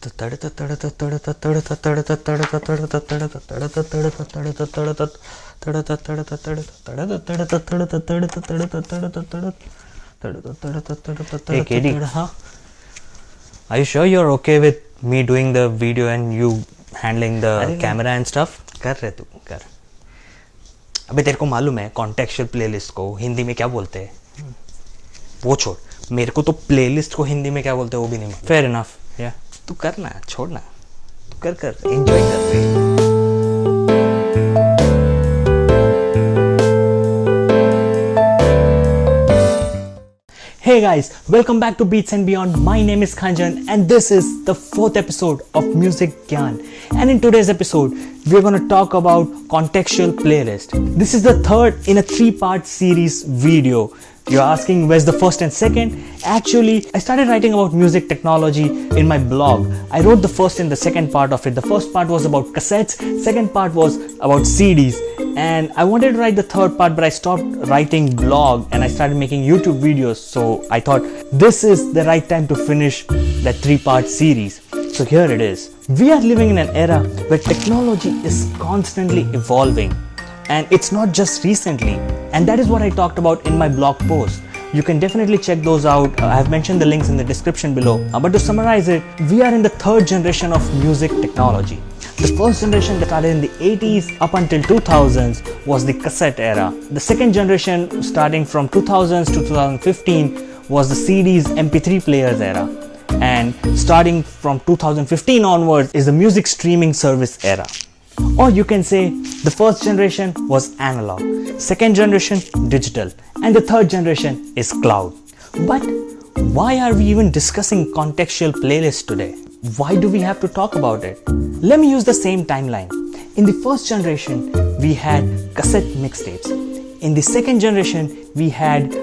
Hey KD, are you sure you're okay with me doing the video and you handling the camera and stuff? कर रहे तू कर। अबे तेरे को मालूम है कॉन्टेक्चुअल प्लेलिस्ट को हिंदी में क्या बोलते हैं? वो छोड़, मेरे को तो प्लेलिस्ट को हिंदी में क्या बोलते हैं वो भी नहीं मालूम। फेयर इनफ, या तू करना, छोड़ना, तू कर एंजॉय कर रहे। Hey guys, welcome back to Beats and Beyond. My name is Gyaan and this is the 4th episode of Music Gyaan. And in today's episode, we're going to talk about contextual playlist. This is the third in a 3-part series video. You're asking where's the first and second? Actually, I started writing about music technology in my blog. I wrote the first and the second part of it. The first part was about cassettes, second part was about CDs. And I wanted to write the third part, but I stopped writing blog and I started making YouTube videos. So I thought this is the right time to finish that 3-part series. So here it is. We are living in an era where technology is constantly evolving. And it's not just recently. And that is what I talked about in my blog post. You can definitely check those out. I have mentioned the links in the description below. But to summarize it, we are in the 3rd generation of music technology. The first generation that started in the 80s up until 2000s was the cassette era. The second generation starting from 2000s to 2015 was the CDs, MP3 players era. And starting from 2015 onwards is the music streaming service era. Or you can say the first generation was analog, second generation digital, and the third generation is cloud. But why are we even discussing contextual playlists today? Why do we have to talk about it? Let me use the same timeline. In the first generation, we had cassette mixtapes. In the second generation, we had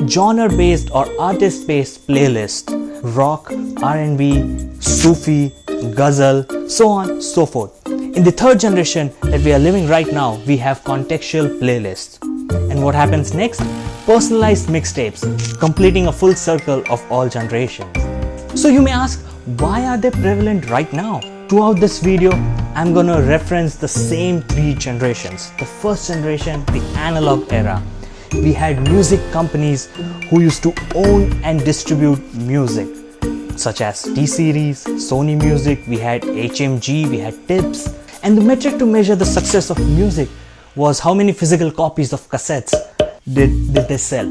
genre-based or artist-based playlists, rock, R&B, Sufi, ghazal, so on, so forth. In the third generation that we are living right now, we have contextual playlists. And what happens next? Personalized mixtapes, completing a full circle of all generations. So you may ask, why are they prevalent right now? Throughout this video, I'm gonna reference the same 3 generations. The first generation, the analog era. We had music companies who used to own and distribute music, such as T-Series, Sony Music, we had HMG, we had Tips. And the metric to measure the success of music was how many physical copies of cassettes did they sell.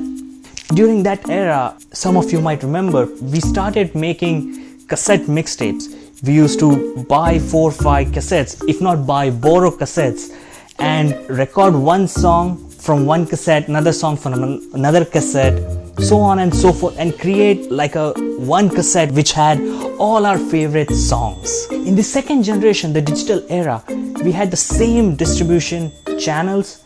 During that era, some of you might remember, we started making cassette mixtapes. We used to buy 4 or 5 cassettes, if not buy, borrow cassettes and record one song from one cassette, another song from another cassette, so on and so forth, and create like a one cassette which had all our favorite songs. In the second generation, the digital era, we had the same distribution channels,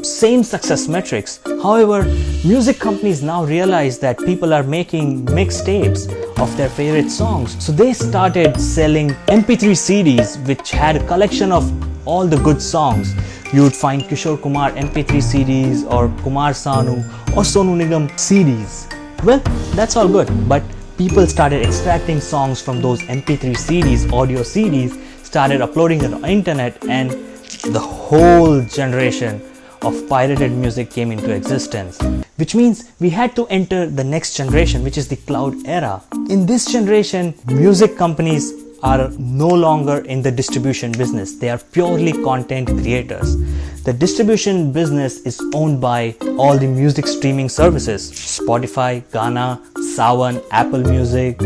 same success metrics. However, music companies now realize that people are making mixtapes of their favorite songs. So they started selling MP3 CDs which had a collection of all the good songs. You would find Kishore Kumar MP3 CDs or Kumar Sanu or Sonu Nigam CDs. Well, that's all good, but people started extracting songs from those MP3 CDs, audio CDs, started uploading it on the internet, and the whole generation of pirated music came into existence. Which means we had to enter the next generation, which is the cloud era. In this generation, music companies are no longer in the distribution business. They are purely content creators. The distribution business is owned by all the music streaming services, Spotify, Gaana, Sawan, Apple Music,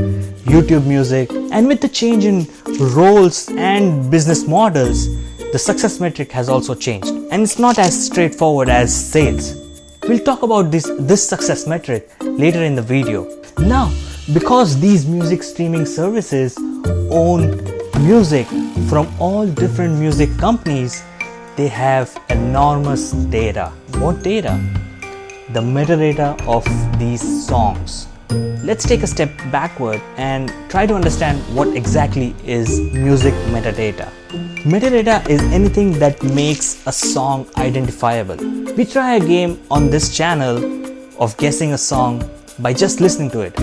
YouTube Music. And with the change in roles and business models, the success metric has also changed. And it's not as straightforward as sales. We'll talk about this success metric later in the video. Now, because these music streaming services own music from all different music companies, they have enormous data. What data? The metadata of these songs. Let's take a step backward and try to understand what exactly is music metadata. Metadata is anything that makes a song identifiable. We try a game on this channel of guessing a song by just listening to it.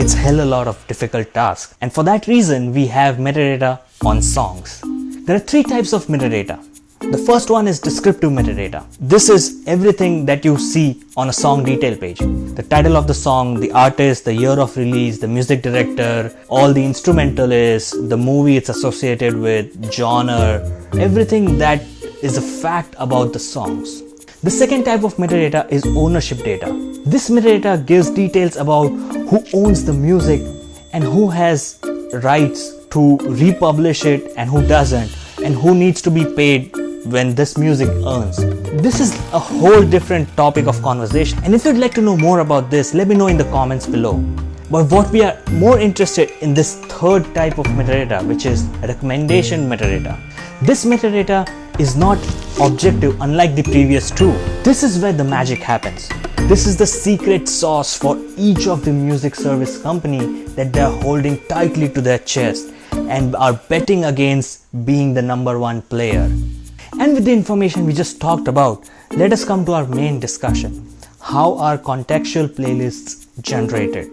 it's hell a lot of difficult task. And for that reason, we have metadata on songs. There are three types of metadata. The first one is descriptive metadata. This is everything that you see on a song detail page. The title of the song, the artist, the year of release, the music director, all the instrumentalists, the movie it's associated with, genre, everything that is a fact about the songs. The second type of metadata is ownership data. This metadata gives details about who owns the music and who has rights to republish it and who doesn't, and who needs to be paid when this music earns. This is a whole different topic of conversation, and if you'd like to know more about this, let me know in the comments below. But what we are more interested in this third type of metadata, which is recommendation metadata. This metadata is not objective unlike the previous two. This is where the magic happens. This is the secret sauce for each of the music service company that they are holding tightly to their chest and are betting against being the number one player. And with the information we just talked about, let us come to our main discussion. How are contextual playlists generated?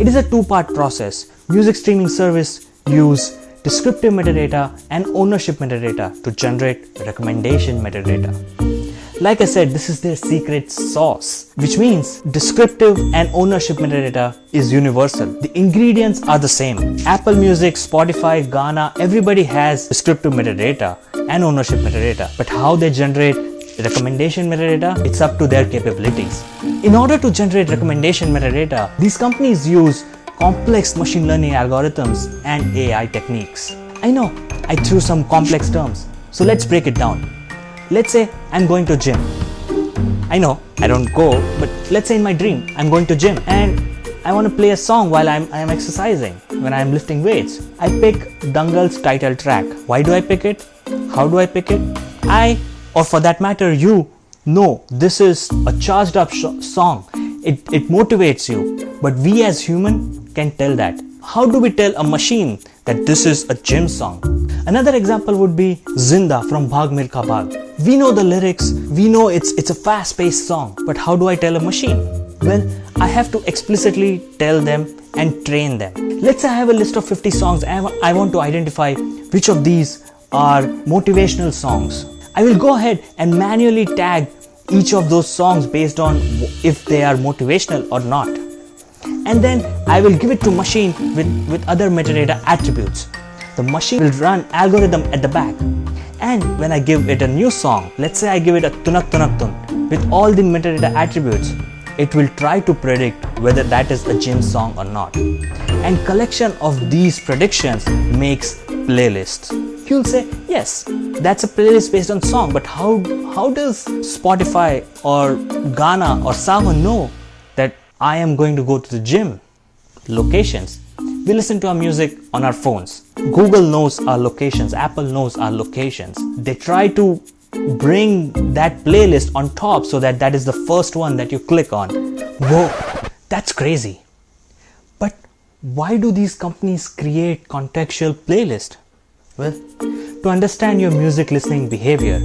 It is a two-part process. Music streaming service use descriptive metadata and ownership metadata to generate recommendation metadata. Like I said, this is their secret sauce, which means descriptive and ownership metadata is universal. The ingredients are the same. Apple Music, Spotify, Gyaan, everybody has descriptive metadata and ownership metadata. But how they generate recommendation metadata, it's up to their capabilities. In order to generate recommendation metadata, these companies use complex machine learning algorithms and AI techniques. I know I threw some complex terms, so let's break it down. Let's say I'm going to gym. I know I don't go, but let's say in my dream I'm going to gym and I want to play a song while I'm exercising, when I'm lifting weights. I pick Dangal's title track. Why do I pick it? How do I pick it? Or for that matter, you know this is a charged up song. It motivates you, but we as human can tell that. How do we tell a machine that this is a gym song? Another example would be Zinda from Bhag Milkha Bhag. We know the lyrics, we know it's a fast-paced song, but how do I tell a machine? Well, I have to explicitly tell them and train them. Let's say I have a list of 50 songs and I want to identify which of these are motivational songs. I will go ahead and manually tag each of those songs based on if they are motivational or not. And then I will give it to machine with other metadata attributes. The machine will run algorithm at the back. And when I give it a new song, let's say I give it a Tunak Tunak Tun with all the metadata attributes, it will try to predict whether that is a gym song or not. And collection of these predictions makes playlists. You'll say, yes, that's a playlist based on song, but how does Spotify or Gyaan or Savan know that I am going to go to the gym? Locations. We listen to our music on our phones. Google knows our locations. Apple knows our locations. They try to bring that playlist on top so that is the first one that you click on. Whoa, that's crazy. But why do these companies create contextual playlists? Well, to understand your music listening behavior.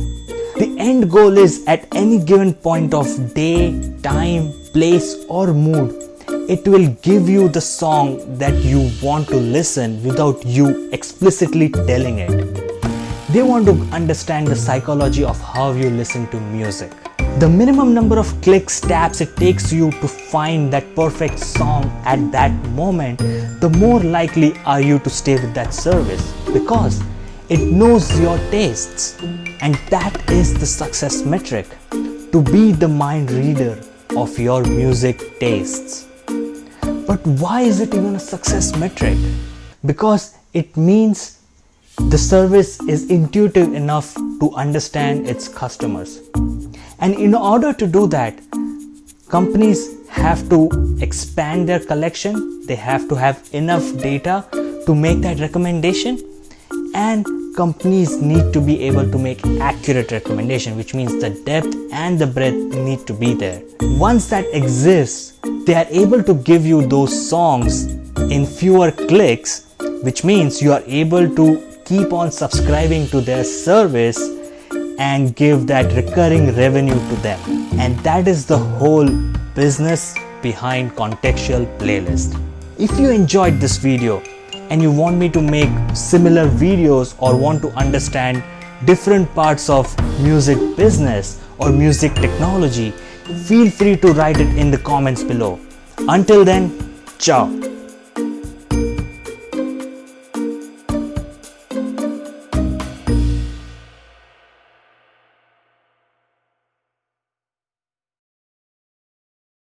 The end goal is at any given point of day, time, place or mood, it will give you the song that you want to listen without you explicitly telling it. They want to understand the psychology of how you listen to music. The minimum number of clicks, taps it takes you to find that perfect song at that moment, the more likely are you to stay with that service, because it knows your tastes. And that is the success metric, to be the mind reader of your music tastes. But why is it even a success metric? Because it means the service is intuitive enough to understand its customers. And in order to do that, companies have to expand their collection, they have to have enough data to make that recommendation, and companies need to be able to make accurate recommendation, which means the depth and the breadth need to be there. Once that exists, they are able to give you those songs in fewer clicks, which means you are able to keep on subscribing to their service and give that recurring revenue to them. And that is the whole business behind contextual playlist. If you enjoyed this video and you want me to make similar videos or want to understand different parts of music business or music technology, feel free to write it in the comments below. Until then, ciao.